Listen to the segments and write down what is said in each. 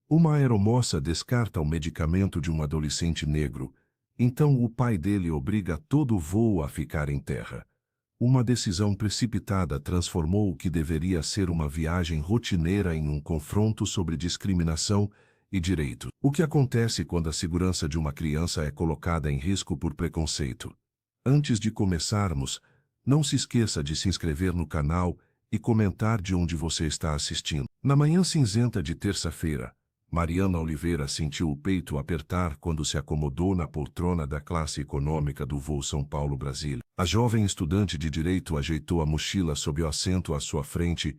Uma aeromoça descarta o medicamento de um adolescente negro, então o pai dele obriga todo o voo a ficar em terra. Uma decisão precipitada transformou o que deveria ser uma viagem rotineira em um confronto sobre discriminação e direito. O que acontece quando a segurança de uma criança é colocada em risco por preconceito? Antes de começarmos, não se esqueça de se inscrever no canal e comentar de onde você está assistindo. Na manhã cinzenta de terça-feira, Mariana Oliveira sentiu o peito apertar quando se acomodou na poltrona da classe econômica do voo São Paulo-Brasília. A jovem estudante de direito ajeitou a mochila sob o assento à sua frente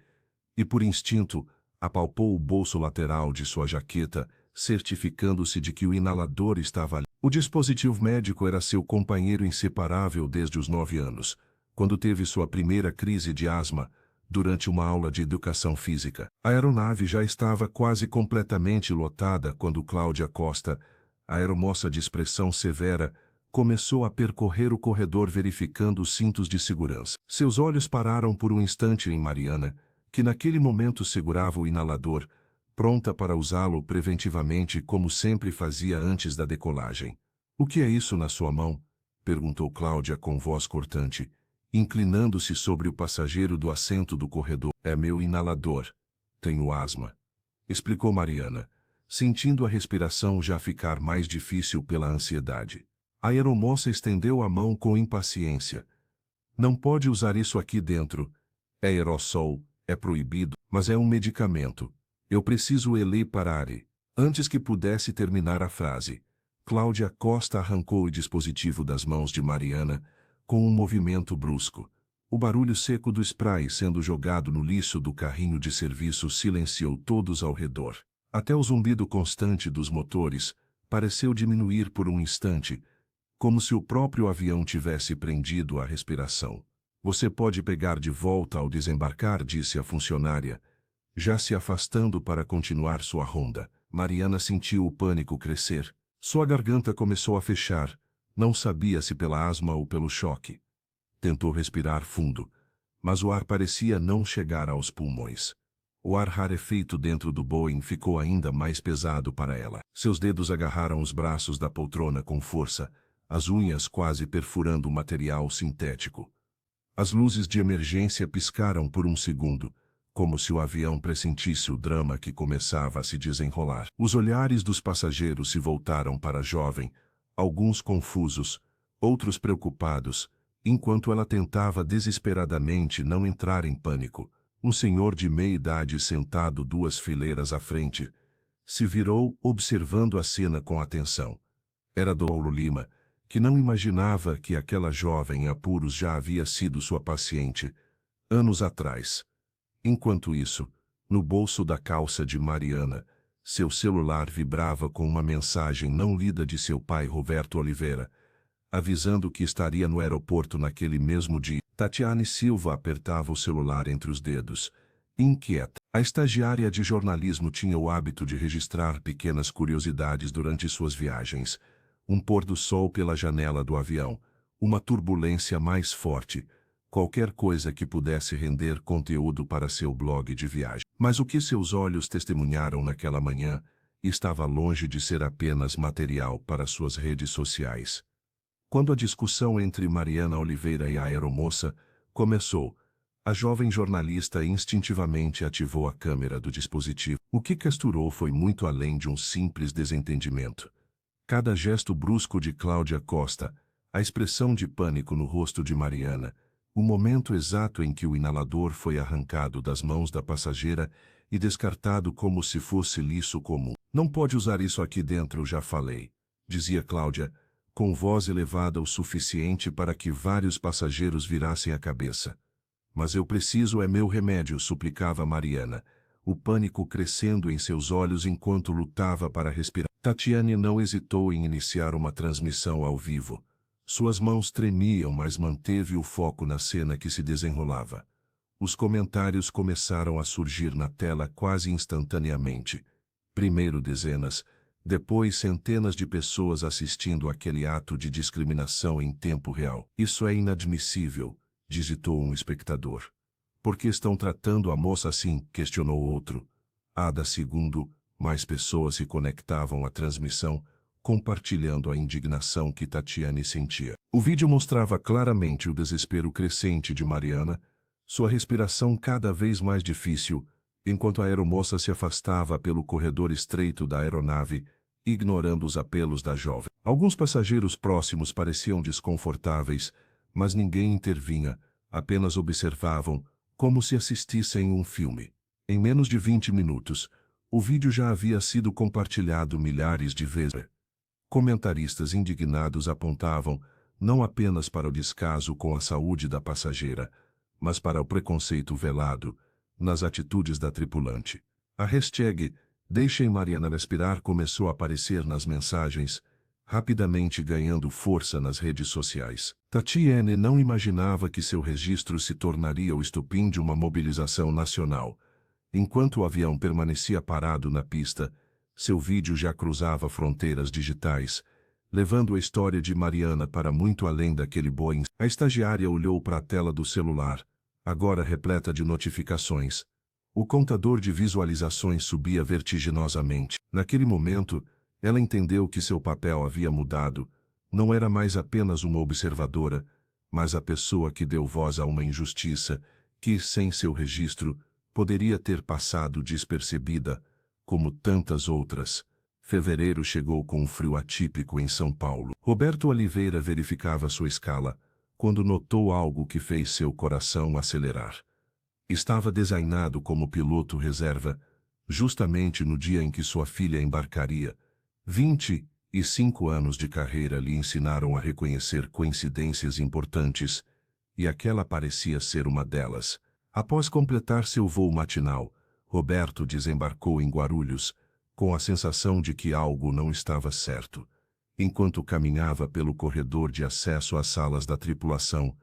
e, por instinto, apalpou o bolso lateral de sua jaqueta, certificando-se de que o inalador estava ali. O dispositivo médico era seu companheiro inseparável desde os 9 anos, quando teve sua primeira crise de asma, durante uma aula de educação física. A aeronave já estava quase completamente lotada quando Cláudia Costa, a aeromoça de expressão severa, começou a percorrer o corredor verificando os cintos de segurança. Seus olhos pararam por um instante em Mariana, que naquele momento segurava o inalador, pronta para usá-lo preventivamente como sempre fazia antes da decolagem. "O que é isso na sua mão?" perguntou Cláudia com voz cortante, inclinando-se sobre o passageiro do assento do corredor. "É meu inalador. Tenho asma", explicou Mariana, sentindo a respiração já ficar mais difícil pela ansiedade. A aeromoça estendeu a mão com impaciência. "Não pode usar isso aqui dentro. É aerossol, é proibido, mas é um medicamento. Eu preciso ele parar." Antes que pudesse terminar a frase, Cláudia Costa arrancou o dispositivo das mãos de Mariana, com um movimento brusco. O barulho seco do spray sendo jogado no lixo do carrinho de serviço silenciou todos ao redor. Até o zumbido constante dos motores pareceu diminuir por um instante, como se o próprio avião tivesse prendido a respiração. "Você pode pegar de volta ao desembarcar", disse a funcionária, já se afastando para continuar sua ronda. Mariana sentiu o pânico crescer. Sua garganta começou a fechar. Não sabia se pela asma ou pelo choque. Tentou respirar fundo, mas o ar parecia não chegar aos pulmões. O ar rarefeito dentro do Boeing ficou ainda mais pesado para ela. Seus dedos agarraram os braços da poltrona com força, as unhas quase perfurando o material sintético. As luzes de emergência piscaram por um segundo, como se o avião pressentisse o drama que começava a se desenrolar. Os olhares dos passageiros se voltaram para a jovem, alguns confusos, outros preocupados, enquanto ela tentava desesperadamente não entrar em pânico. Um senhor de meia idade sentado 2 fileiras à frente se virou observando a cena com atenção. Era Paulo Lima, que não imaginava que aquela jovem em apuros já havia sido sua paciente, anos atrás. Enquanto isso, no bolso da calça de Mariana, seu celular vibrava com uma mensagem não lida de seu pai Roberto Oliveira, avisando que estaria no aeroporto naquele mesmo dia. Tatiane Silva apertava o celular entre os dedos, inquieta. A estagiária de jornalismo tinha o hábito de registrar pequenas curiosidades durante suas viagens. Um pôr do sol pela janela do avião, uma turbulência mais forte, qualquer coisa que pudesse render conteúdo para seu blog de viagem. Mas o que seus olhos testemunharam naquela manhã estava longe de ser apenas material para suas redes sociais. Quando a discussão entre Mariana Oliveira e a aeromoça começou, a jovem jornalista instintivamente ativou a câmera do dispositivo. O que capturou foi muito além de um simples desentendimento. Cada gesto brusco de Cláudia Costa, a expressão de pânico no rosto de Mariana, o momento exato em que o inalador foi arrancado das mãos da passageira e descartado como se fosse lixo comum. "Não pode usar isso aqui dentro, já falei", dizia Cláudia, com voz elevada o suficiente para que vários passageiros virassem a cabeça. "Mas eu preciso, é meu remédio", suplicava Mariana, o pânico crescendo em seus olhos enquanto lutava para respirar. Tatiane não hesitou em iniciar uma transmissão ao vivo. Suas mãos tremiam, mas manteve o foco na cena que se desenrolava. Os comentários começaram a surgir na tela quase instantaneamente. Primeiro dezenas, depois centenas de pessoas assistindo àquele ato de discriminação em tempo real. "Isso é inadmissível", digitou um espectador. "Por que estão tratando a moça assim?", questionou outro. Ada segundo, Mais pessoas se conectavam à transmissão, compartilhando a indignação que Tatiane sentia. O vídeo mostrava claramente o desespero crescente de Mariana, sua respiração cada vez mais difícil, enquanto a aeromoça se afastava pelo corredor estreito da aeronave, ignorando os apelos da jovem. Alguns passageiros próximos pareciam desconfortáveis, mas ninguém intervinha, apenas observavam, como se assistissem um filme. Em menos de 20 minutos, o vídeo já havia sido compartilhado milhares de vezes. Comentaristas indignados apontavam não apenas para o descaso com a saúde da passageira, mas para o preconceito velado nas atitudes da tripulante. A hashtag Deixem Mariana Respirar começou a aparecer nas mensagens, rapidamente ganhando força nas redes sociais. Tatiane não imaginava que seu registro se tornaria o estopim de uma mobilização nacional. Enquanto o avião permanecia parado na pista, seu vídeo já cruzava fronteiras digitais, levando a história de Mariana para muito além daquele Boeing. A estagiária olhou para a tela do celular, agora repleta de notificações. O contador de visualizações subia vertiginosamente. Naquele momento, ela entendeu que seu papel havia mudado. Não era mais apenas uma observadora, mas a pessoa que deu voz a uma injustiça que, sem seu registro, poderia ter passado despercebida, como tantas outras. Fevereiro chegou com um frio atípico em São Paulo. Roberto Oliveira verificava sua escala, quando notou algo que fez seu coração acelerar. Estava designado como piloto reserva, justamente no dia em que sua filha embarcaria. 25 anos de carreira lhe ensinaram a reconhecer coincidências importantes, e aquela parecia ser uma delas. Após completar seu voo matinal, Roberto desembarcou em Guarulhos, com a sensação de que algo não estava certo. Enquanto caminhava pelo corredor de acesso às salas da tripulação,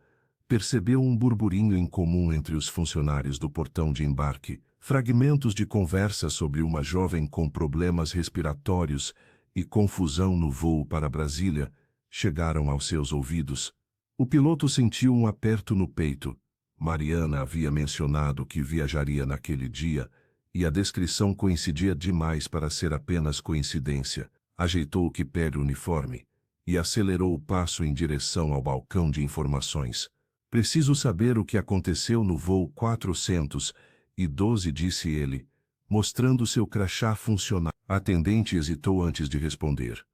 percebeu um burburinho incomum entre os funcionários do portão de embarque, fragmentos de conversa sobre uma jovem com problemas respiratórios e confusão no voo para Brasília chegaram aos seus ouvidos. O piloto sentiu um aperto no peito. Mariana havia mencionado que viajaria naquele dia, e a descrição coincidia demais para ser apenas coincidência. Ajeitou o quipé uniforme e acelerou o passo em direção ao balcão de informações. Preciso saber o que aconteceu no voo 412, disse ele, mostrando seu crachá funcionar. A atendente hesitou antes de responder.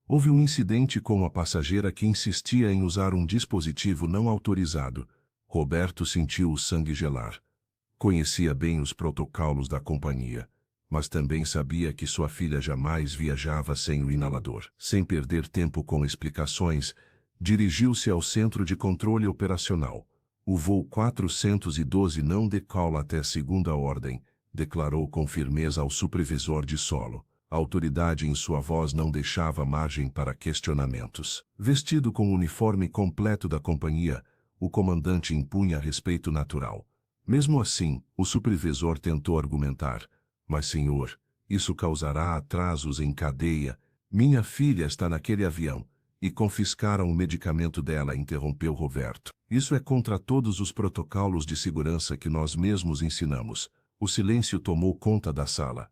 Houve um incidente com uma passageira que insistia em usar um dispositivo não autorizado. Roberto sentiu o sangue gelar. Conhecia bem os protocolos da companhia, mas também sabia que sua filha jamais viajava sem o inalador. Sem perder tempo com explicações, dirigiu-se ao centro de controle operacional. O voo 412 não decola até segunda ordem, declarou com firmeza ao supervisor de solo. A autoridade em sua voz não deixava margem para questionamentos. Vestido com o uniforme completo da companhia, o comandante impunha respeito natural. Mesmo assim, o supervisor tentou argumentar. Mas, senhor, isso causará atrasos em cadeia. Minha filha está naquele avião. E confiscaram o medicamento dela, interrompeu Roberto. Isso é contra todos os protocolos de segurança que nós mesmos ensinamos. O silêncio tomou conta da sala.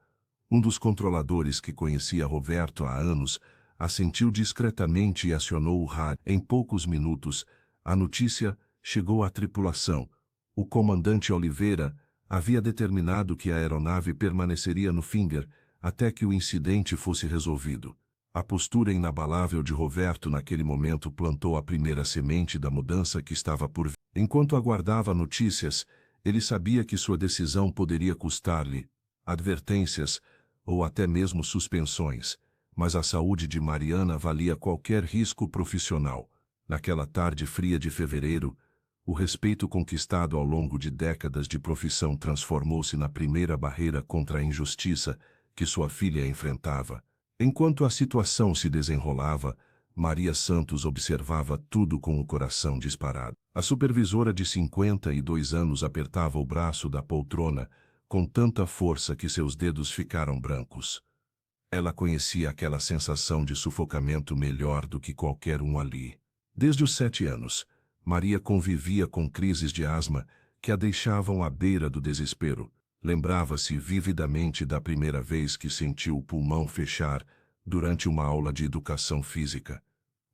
Um dos controladores que conhecia Roberto há anos assentiu discretamente e acionou o rádio. Em poucos minutos, a notícia chegou à tripulação. O comandante Oliveira havia determinado que a aeronave permaneceria no Finger até que o incidente fosse resolvido. A postura inabalável de Roberto naquele momento plantou a primeira semente da mudança que estava por vir. Enquanto aguardava notícias, ele sabia que sua decisão poderia custar-lhe advertências ou até mesmo suspensões, mas a saúde de Mariana valia qualquer risco profissional. Naquela tarde fria de fevereiro, o respeito conquistado ao longo de décadas de profissão transformou-se na primeira barreira contra a injustiça que sua filha enfrentava. Enquanto a situação se desenrolava, Maria Santos observava tudo com o coração disparado. A supervisora de 52 anos apertava o braço da poltrona com tanta força que seus dedos ficaram brancos. Ela conhecia aquela sensação de sufocamento melhor do que qualquer um ali. Desde os 7 anos, Maria convivia com crises de asma que a deixavam à beira do desespero. Lembrava-se vividamente da primeira vez que sentiu o pulmão fechar durante uma aula de educação física.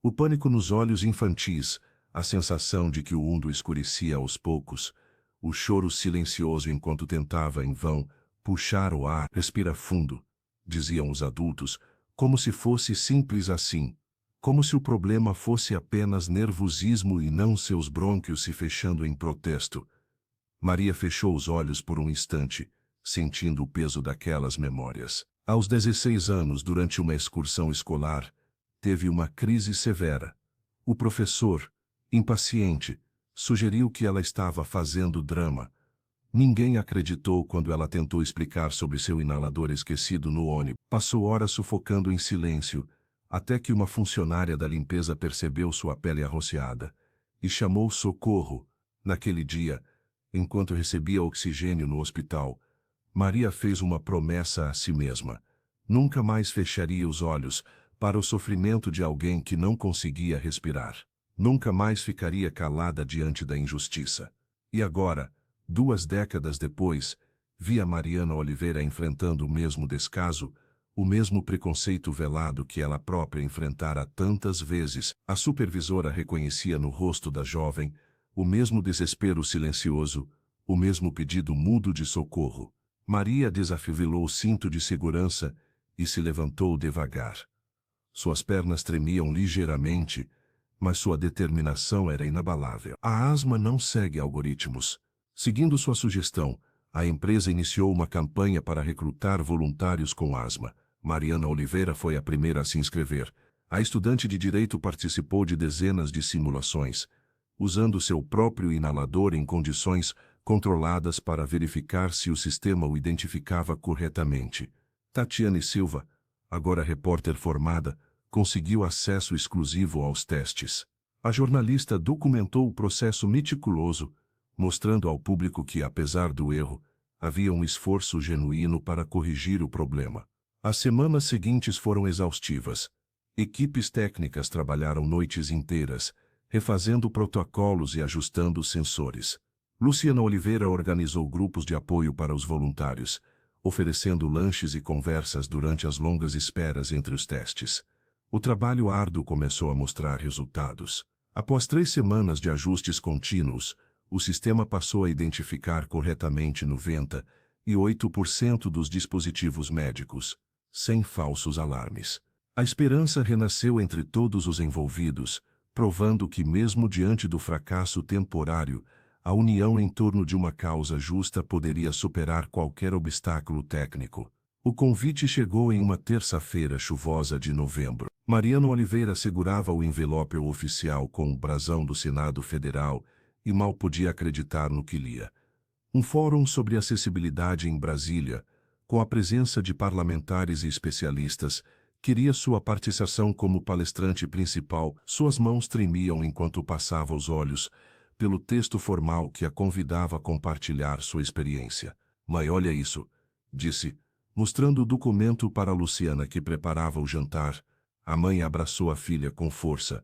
O pânico nos olhos infantis, a sensação de que o mundo escurecia aos poucos, o choro silencioso enquanto tentava, em vão, puxar o ar. Respira fundo, diziam os adultos, como se fosse simples assim. Como se o problema fosse apenas nervosismo e não seus brônquios se fechando em protesto. Maria fechou os olhos por um instante, sentindo o peso daquelas memórias. Aos 16 anos, durante uma excursão escolar, teve uma crise severa. O professor, impaciente, sugeriu que ela estava fazendo drama. Ninguém acreditou quando ela tentou explicar sobre seu inalador esquecido no ônibus. Passou horas sufocando em silêncio, até que uma funcionária da limpeza percebeu sua pele arroxeada e chamou socorro. Naquele dia, enquanto recebia oxigênio no hospital, Maria fez uma promessa a si mesma. Nunca mais fecharia os olhos para o sofrimento de alguém que não conseguia respirar. Nunca mais ficaria calada diante da injustiça. E agora, 2 décadas depois, via Mariana Oliveira enfrentando o mesmo descaso, o mesmo preconceito velado que ela própria enfrentara tantas vezes. A supervisora reconhecia no rosto da jovem o mesmo desespero silencioso, o mesmo pedido mudo de socorro. Maria desafivelou o cinto de segurança e se levantou devagar. Suas pernas tremiam ligeiramente, mas sua determinação era inabalável. A asma não segue algoritmos. Seguindo sua sugestão, a empresa iniciou uma campanha para recrutar voluntários com asma. Mariana Oliveira foi a primeira a se inscrever. A estudante de direito participou de dezenas de simulações, usando seu próprio inalador em condições controladas para verificar se o sistema o identificava corretamente. Tatiane Silva, agora repórter formada, conseguiu acesso exclusivo aos testes. A jornalista documentou o processo meticuloso, mostrando ao público que, apesar do erro, havia um esforço genuíno para corrigir o problema. As semanas seguintes foram exaustivas. Equipes técnicas trabalharam noites inteiras, refazendo protocolos e ajustando sensores. Luciana Oliveira organizou grupos de apoio para os voluntários, oferecendo lanches e conversas durante as longas esperas entre os testes. O trabalho árduo começou a mostrar resultados. Após 3 semanas de ajustes contínuos, o sistema passou a identificar corretamente 98% dos dispositivos médicos, sem falsos alarmes. A esperança renasceu entre todos os envolvidos, provando que mesmo diante do fracasso temporário, a união em torno de uma causa justa poderia superar qualquer obstáculo técnico. O convite chegou em uma terça-feira chuvosa de novembro. Mariana Oliveira segurava o envelope oficial com o brasão do Senado Federal e mal podia acreditar no que lia. Um fórum sobre acessibilidade em Brasília, com a presença de parlamentares e especialistas, queria sua participação como palestrante principal. Suas mãos tremiam enquanto passava os olhos pelo texto formal que a convidava a compartilhar sua experiência. "Mãe, olha isso", disse, mostrando o documento para Luciana, que preparava o jantar. A mãe abraçou a filha com força,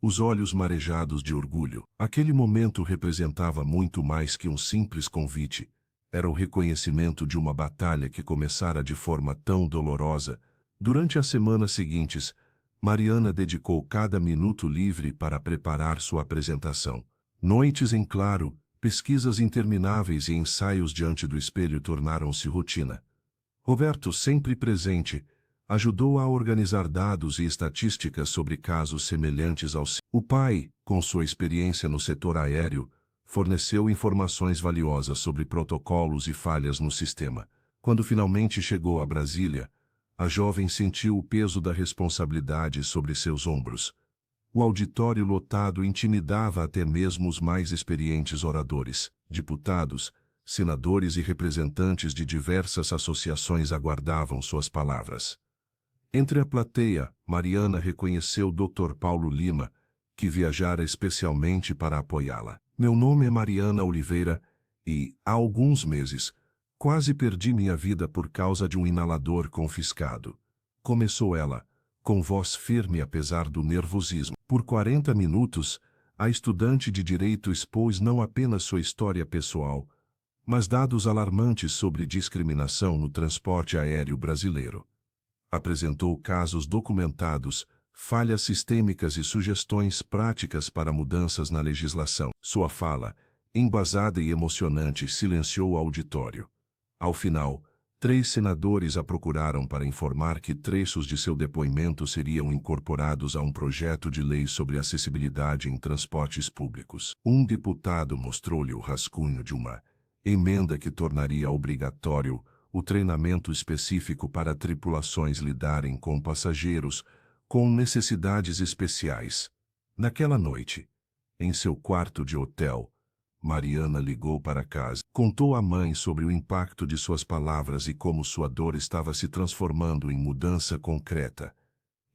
os olhos marejados de orgulho. Aquele momento representava muito mais que um simples convite. Era o reconhecimento de uma batalha que começara de forma tão dolorosa. Durante as semanas seguintes, Mariana dedicou cada minuto livre para preparar sua apresentação. Noites em claro, pesquisas intermináveis e ensaios diante do espelho tornaram-se rotina. Roberto, sempre presente, ajudou a organizar dados e estatísticas sobre casos semelhantes ao seu. O pai, com sua experiência no setor aéreo, forneceu informações valiosas sobre protocolos e falhas no sistema. Quando finalmente chegou a Brasília, a jovem sentiu o peso da responsabilidade sobre seus ombros. O auditório lotado intimidava até mesmo os mais experientes oradores. Deputados, senadores e representantes de diversas associações aguardavam suas palavras. Entre a plateia, Mariana reconheceu Dr. Paulo Lima, que viajara especialmente para apoiá-la. "Meu nome é Mariana Oliveira e, há alguns meses, quase perdi minha vida por causa de um inalador confiscado", começou ela, com voz firme apesar do nervosismo. Por 40 minutos, a estudante de direito expôs não apenas sua história pessoal, mas dados alarmantes sobre discriminação no transporte aéreo brasileiro. Apresentou casos documentados, falhas sistêmicas e sugestões práticas para mudanças na legislação. Sua fala, embasada e emocionante, silenciou o auditório. Ao final, 3 senadores a procuraram para informar que trechos de seu depoimento seriam incorporados a um projeto de lei sobre acessibilidade em transportes públicos. Um deputado mostrou-lhe o rascunho de uma emenda que tornaria obrigatório o treinamento específico para tripulações lidarem com passageiros com necessidades especiais. Naquela noite, em seu quarto de hotel, Mariana ligou para casa. Contou à mãe sobre o impacto de suas palavras e como sua dor estava se transformando em mudança concreta.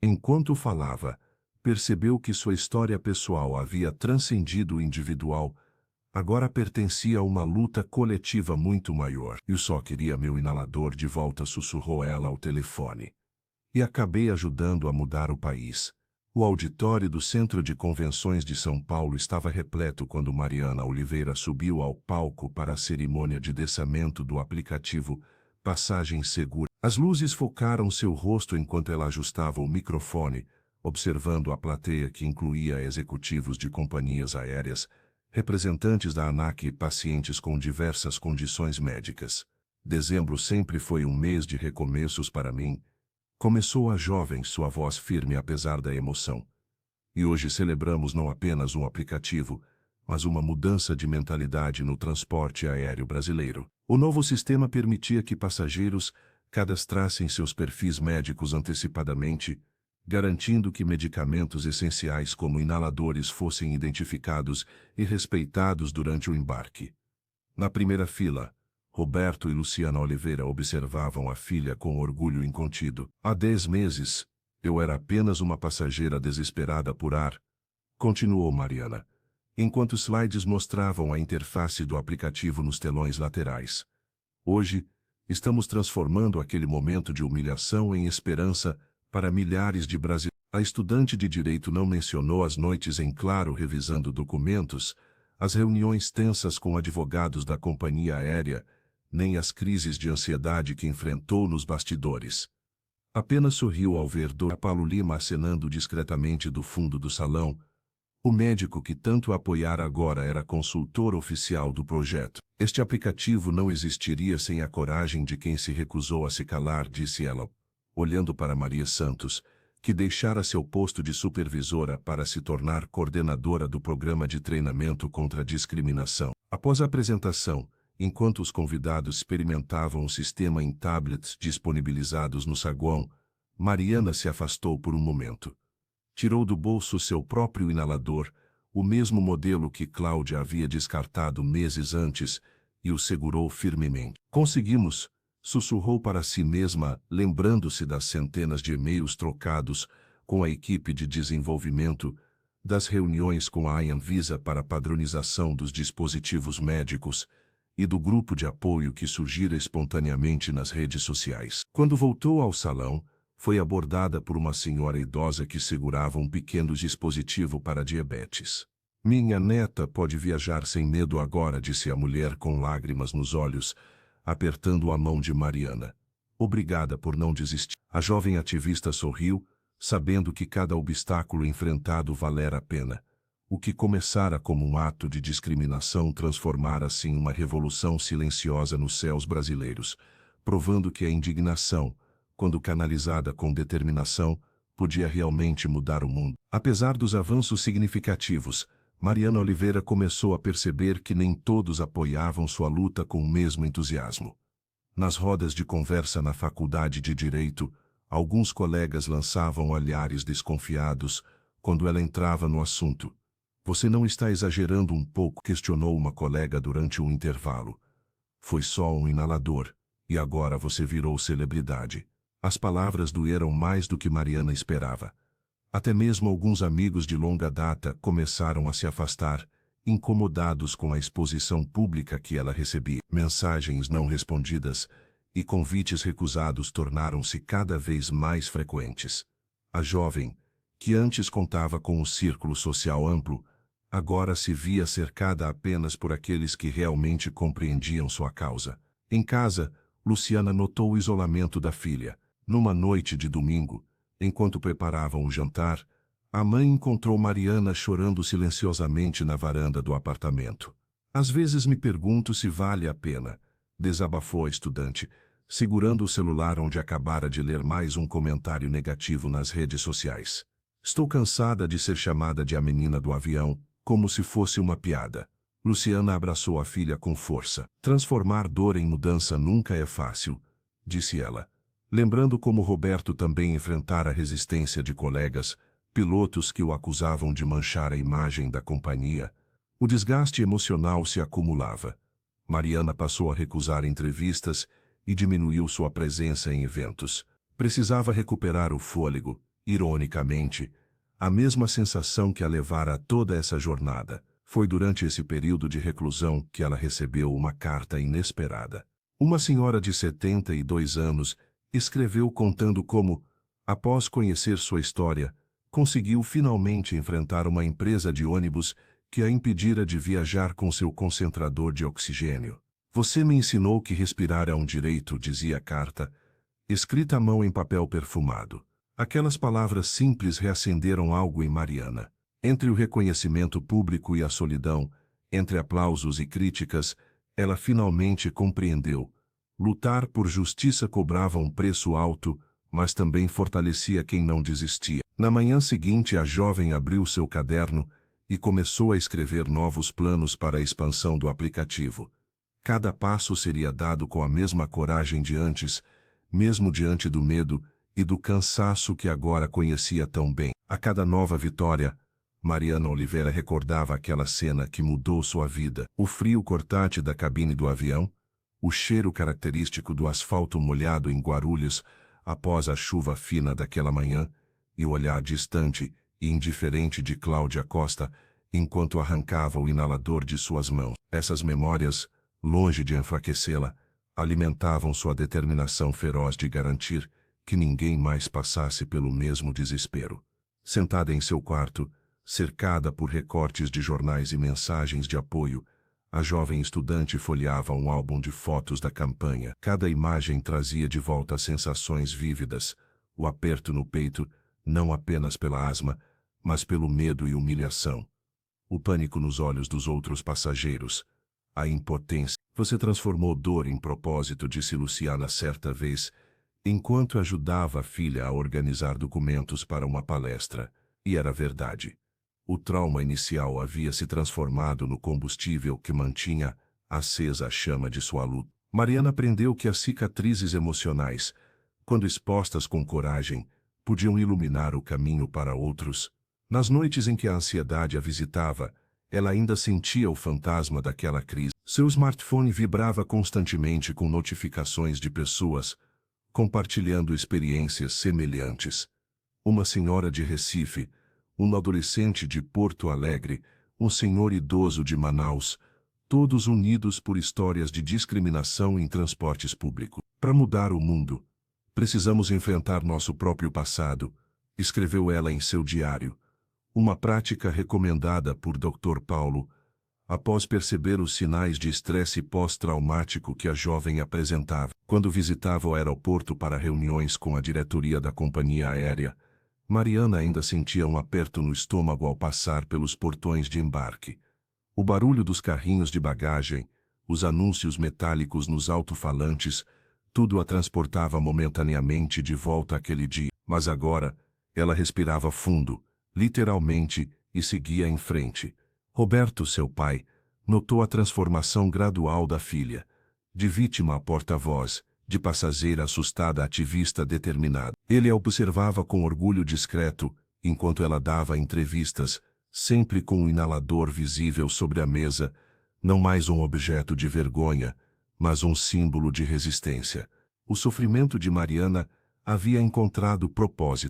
Enquanto falava, percebeu que sua história pessoal havia transcendido o individual. Agora pertencia a uma luta coletiva muito maior. Eu só queria meu inalador de volta, sussurrou ela ao telefone. E acabei ajudando a mudar o país. O auditório do Centro de Convenções de São Paulo estava repleto quando Mariana Oliveira subiu ao palco para a cerimônia de dessamento do aplicativo Passagem Segura. As luzes focaram seu rosto enquanto ela ajustava o microfone, observando a plateia que incluía executivos de companhias aéreas, representantes da ANAC e pacientes com diversas condições médicas. Dezembro sempre foi um mês de recomeços para mim. Começou a jovem, sua voz firme apesar da emoção. E hoje celebramos não apenas um aplicativo, mas uma mudança de mentalidade no transporte aéreo brasileiro. O novo sistema permitia que passageiros cadastrassem seus perfis médicos antecipadamente, garantindo que medicamentos essenciais como inaladores fossem identificados e respeitados durante o embarque. Na primeira fila, Roberto e Luciana Oliveira observavam a filha com orgulho incontido. Há 10 meses, eu era apenas uma passageira desesperada por ar, continuou Mariana, enquanto slides mostravam a interface do aplicativo nos telões laterais. Hoje, estamos transformando aquele momento de humilhação em esperança para milhares de brasileiros. A estudante de direito não mencionou as noites em claro revisando documentos, as reuniões tensas com advogados da companhia aérea, nem as crises de ansiedade que enfrentou nos bastidores. Apenas sorriu ao ver Dr. Paulo Lima acenando discretamente do fundo do salão. O médico que tanto a apoiara agora era consultor oficial do projeto. Este aplicativo não existiria sem a coragem de quem se recusou a se calar, disse ela, olhando para Maria Santos, que deixara seu posto de supervisora para se tornar coordenadora do programa de treinamento contra a discriminação. Após a apresentação, enquanto os convidados experimentavam o sistema em tablets disponibilizados no saguão, Mariana se afastou por um momento. Tirou do bolso seu próprio inalador, o mesmo modelo que Cláudia havia descartado meses antes, e o segurou firmemente. Conseguimos, sussurrou para si mesma, lembrando-se das centenas de e-mails trocados com a equipe de desenvolvimento, das reuniões com a Anvisa para padronização dos dispositivos médicos, e do grupo de apoio que surgira espontaneamente nas redes sociais. Quando voltou ao salão, foi abordada por uma senhora idosa que segurava um pequeno dispositivo para diabetes. Minha neta pode viajar sem medo agora, disse a mulher com lágrimas nos olhos, apertando a mão de Mariana. Obrigada por não desistir. A jovem ativista sorriu, sabendo que cada obstáculo enfrentado valera a pena. O que começara como um ato de discriminação transformara-se em uma revolução silenciosa nos céus brasileiros, provando que a indignação, quando canalizada com determinação, podia realmente mudar o mundo. Apesar dos avanços significativos, Mariana Oliveira começou a perceber que nem todos apoiavam sua luta com o mesmo entusiasmo. Nas rodas de conversa na faculdade de Direito, alguns colegas lançavam olhares desconfiados quando ela entrava no assunto. Você não está exagerando um pouco? Questionou uma colega durante um intervalo. Foi só um inalador, e agora você virou celebridade. As palavras doeram mais do que Mariana esperava. Até mesmo alguns amigos de longa data começaram a se afastar, incomodados com a exposição pública que ela recebia. Mensagens não respondidas e convites recusados tornaram-se cada vez mais frequentes. A jovem, que antes contava com um círculo social amplo, agora se via cercada apenas por aqueles que realmente compreendiam sua causa. Em casa, Luciana notou o isolamento da filha. Numa noite de domingo, enquanto preparavam o jantar, a mãe encontrou Mariana chorando silenciosamente na varanda do apartamento. Às vezes me pergunto se vale a pena, desabafou a estudante, segurando o celular onde acabara de ler mais um comentário negativo nas redes sociais. Estou cansada de ser chamada de a menina do avião, como se fosse uma piada. Luciana abraçou a filha com força. Transformar dor em mudança nunca é fácil, disse ela, lembrando como Roberto também enfrentara a resistência de colegas, pilotos que o acusavam de manchar a imagem da companhia. O desgaste emocional se acumulava. Mariana passou a recusar entrevistas e diminuiu sua presença em eventos. Precisava recuperar o fôlego, ironicamente, a mesma sensação que a levara a toda essa jornada. Foi durante esse período de reclusão que ela recebeu uma carta inesperada. Uma senhora de 72 anos escreveu contando como, após conhecer sua história, conseguiu finalmente enfrentar uma empresa de ônibus que a impedira de viajar com seu concentrador de oxigênio. Você me ensinou que respirar é um direito, dizia a carta, escrita à mão em papel perfumado. Aquelas palavras simples reacenderam algo em Mariana. Entre o reconhecimento público e a solidão, entre aplausos e críticas, ela finalmente compreendeu. Lutar por justiça cobrava um preço alto, mas também fortalecia quem não desistia. Na manhã seguinte, a jovem abriu seu caderno e começou a escrever novos planos para a expansão do aplicativo. Cada passo seria dado com a mesma coragem de antes, mesmo diante do medo e do cansaço que agora conhecia tão bem. A cada nova vitória, Mariana Oliveira recordava aquela cena que mudou sua vida. O frio cortante da cabine do avião, o cheiro característico do asfalto molhado em Guarulhos após a chuva fina daquela manhã, e o olhar distante e indiferente de Cláudia Costa enquanto arrancava o inalador de suas mãos. Essas memórias, longe de enfraquecê-la, alimentavam sua determinação feroz de garantir que ninguém mais passasse pelo mesmo desespero. Sentada em seu quarto, cercada por recortes de jornais e mensagens de apoio, a jovem estudante folheava um álbum de fotos da campanha. Cada imagem trazia de volta sensações vívidas, o aperto no peito, não apenas pela asma, mas pelo medo e humilhação. O pânico nos olhos dos outros passageiros, a impotência. Você transformou dor em propósito, disse Luciana certa vez, enquanto ajudava a filha a organizar documentos para uma palestra. E era verdade. O trauma inicial havia se transformado no combustível que mantinha acesa a chama de sua luta. Mariana aprendeu que as cicatrizes emocionais, quando expostas com coragem, podiam iluminar o caminho para outros. Nas noites em que a ansiedade a visitava, ela ainda sentia o fantasma daquela crise. Seu smartphone vibrava constantemente com notificações de pessoas compartilhando experiências semelhantes. Uma senhora de Recife, um adolescente de Porto Alegre, um senhor idoso de Manaus, todos unidos por histórias de discriminação em transportes públicos. Para mudar o mundo, precisamos enfrentar nosso próprio passado, escreveu ela em seu diário. Uma prática recomendada por Dr. Paulo, após perceber os sinais de estresse pós-traumático que a jovem apresentava. Quando visitava o aeroporto para reuniões com a diretoria da companhia aérea, Mariana ainda sentia um aperto no estômago ao passar pelos portões de embarque. O barulho dos carrinhos de bagagem, os anúncios metálicos nos alto-falantes, tudo a transportava momentaneamente de volta àquele dia. Mas agora, ela respirava fundo, literalmente, e seguia em frente. Roberto, seu pai, notou a transformação gradual da filha, de vítima a porta-voz, de passageira assustada a ativista determinada. Ele a observava com orgulho discreto, enquanto ela dava entrevistas, sempre com um inalador visível sobre a mesa, não mais um objeto de vergonha, mas um símbolo de resistência. O sofrimento de Mariana havia encontrado propósito.